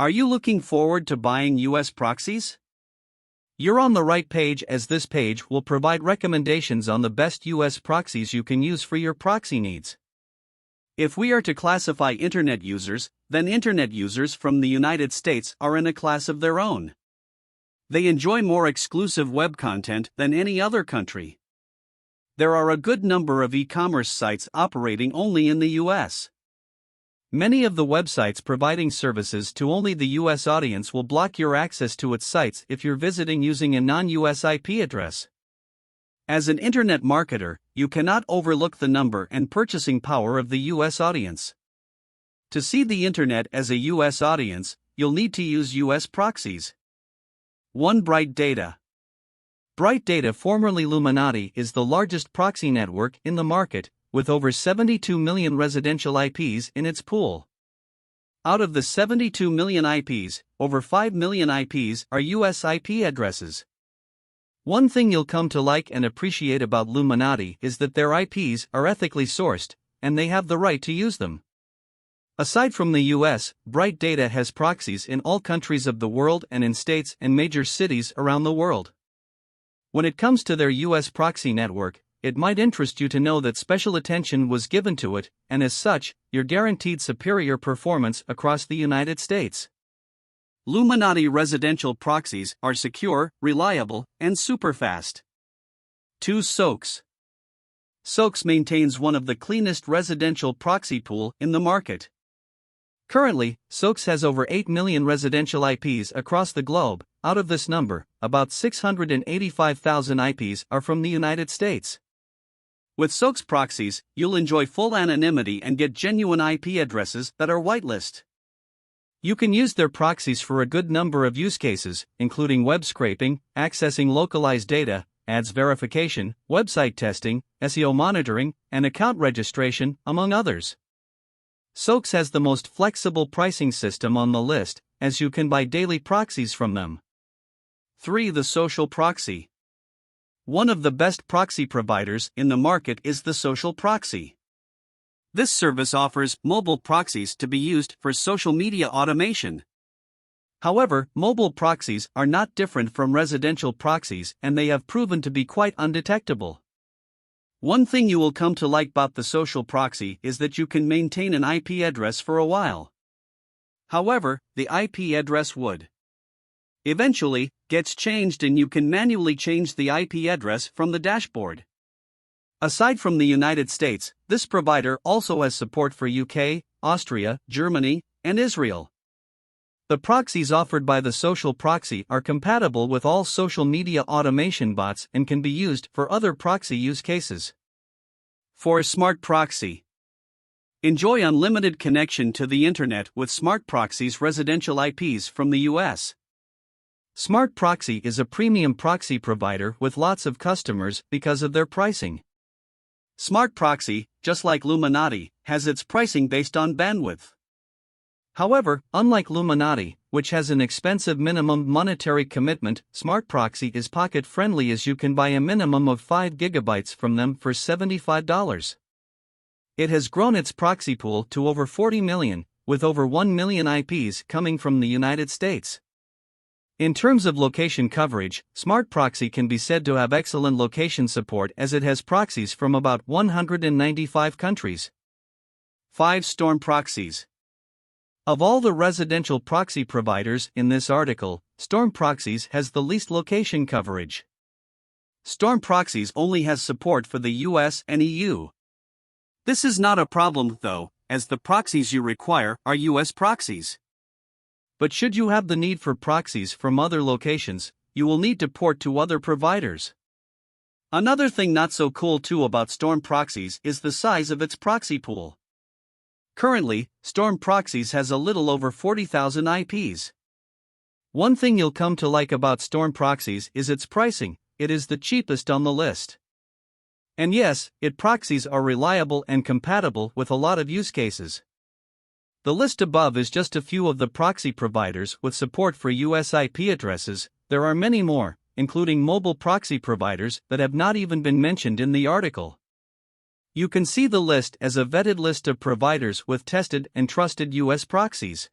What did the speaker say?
Are you looking forward to buying US proxies? You're on the right page, as this page will provide recommendations on the best US proxies you can use for your proxy needs. If we are to classify Internet users, then Internet users from the United States are in a class of their own. They enjoy more exclusive web content than any other country. There are a good number of e-commerce sites operating only in the US. Many of the websites providing services to only the US audience will block your access to its sites if you're visiting using a non-US IP address. As an Internet marketer, you cannot overlook the number and purchasing power of the US audience. To see the Internet as a US audience, you'll need to use US proxies. 1. Brightdata. Brightdata, formerly Illuminati, is the largest proxy network in the market, with over 72 million residential IPs in its pool. Out of the 72 million IPs, over 5 million IPs are US IP addresses. One thing you'll come to like and appreciate about Illuminati is that their IPs are ethically sourced, and they have the right to use them. Aside from the US, Brightdata has proxies in all countries of the world and in states and major cities around the world. When it comes to their US proxy network, it might interest you to know that special attention was given to it, and as such, you're guaranteed superior performance across the United States. Illuminati residential proxies are secure, reliable, and super fast. 2. SOAKS. SOAKS maintains one of the cleanest residential proxy pool in the market. Currently, SOAKS has over 8 million residential IPs across the globe. Out of this number, about 685,000 IPs are from the United States. With SOAKS proxies, you'll enjoy full anonymity and get genuine IP addresses that are whitelist. You can use their proxies for a good number of use cases, including web scraping, accessing localized data, ads verification, website testing, SEO monitoring, and account registration, among others. SOAKS has the most flexible pricing system on the list, as you can buy daily proxies from them. 3. The social proxy. One of the best proxy providers in the market is the social proxy. This service offers mobile proxies to be used for social media automation. However, mobile proxies are not different from residential proxies, and they have proven to be quite undetectable. One thing you will come to like about the social proxy is that you can maintain an IP address for a while. However, the IP address would eventually gets changed, and you can manually change the IP address from the dashboard. Aside from the United States, this provider also has support for UK, Austria, Germany, and Israel. The proxies offered by the social proxy are compatible with all social media automation bots and can be used for other proxy use cases. 4. Smart proxy. Enjoy unlimited connection to the Internet with Smart Proxy's residential IPs from the US. Smart Proxy is a premium proxy provider with lots of customers because of their pricing. Smart Proxy, just like Illuminati, has its pricing based on bandwidth. However, unlike Illuminati, which has an expensive minimum monetary commitment, Smart Proxy is pocket-friendly, as you can buy a minimum of 5 GB from them for $75. It has grown its proxy pool to over 40 million, with over 1 million IPs coming from the United States. In terms of location coverage, Smart Proxy can be said to have excellent location support, as it has proxies from about 195 countries. 5. Storm proxies. Of all the residential proxy providers in this article, Storm Proxies has the least location coverage. Storm Proxies only has support for the US and EU. This is not a problem, though, as the proxies you require are US proxies. But should you have the need for proxies from other locations, you will need to port to other providers. Another thing not so cool too about Storm Proxies is the size of its proxy pool. Currently, Storm Proxies has a little over 40,000 IPs. One thing you'll come to like about Storm Proxies is its pricing. It is the cheapest on the list. And yes, its proxies are reliable and compatible with a lot of use cases. The list above is just a few of the proxy providers with support for US IP addresses. There are many more, including mobile proxy providers that have not even been mentioned in the article. You can see the list as a vetted list of providers with tested and trusted US proxies.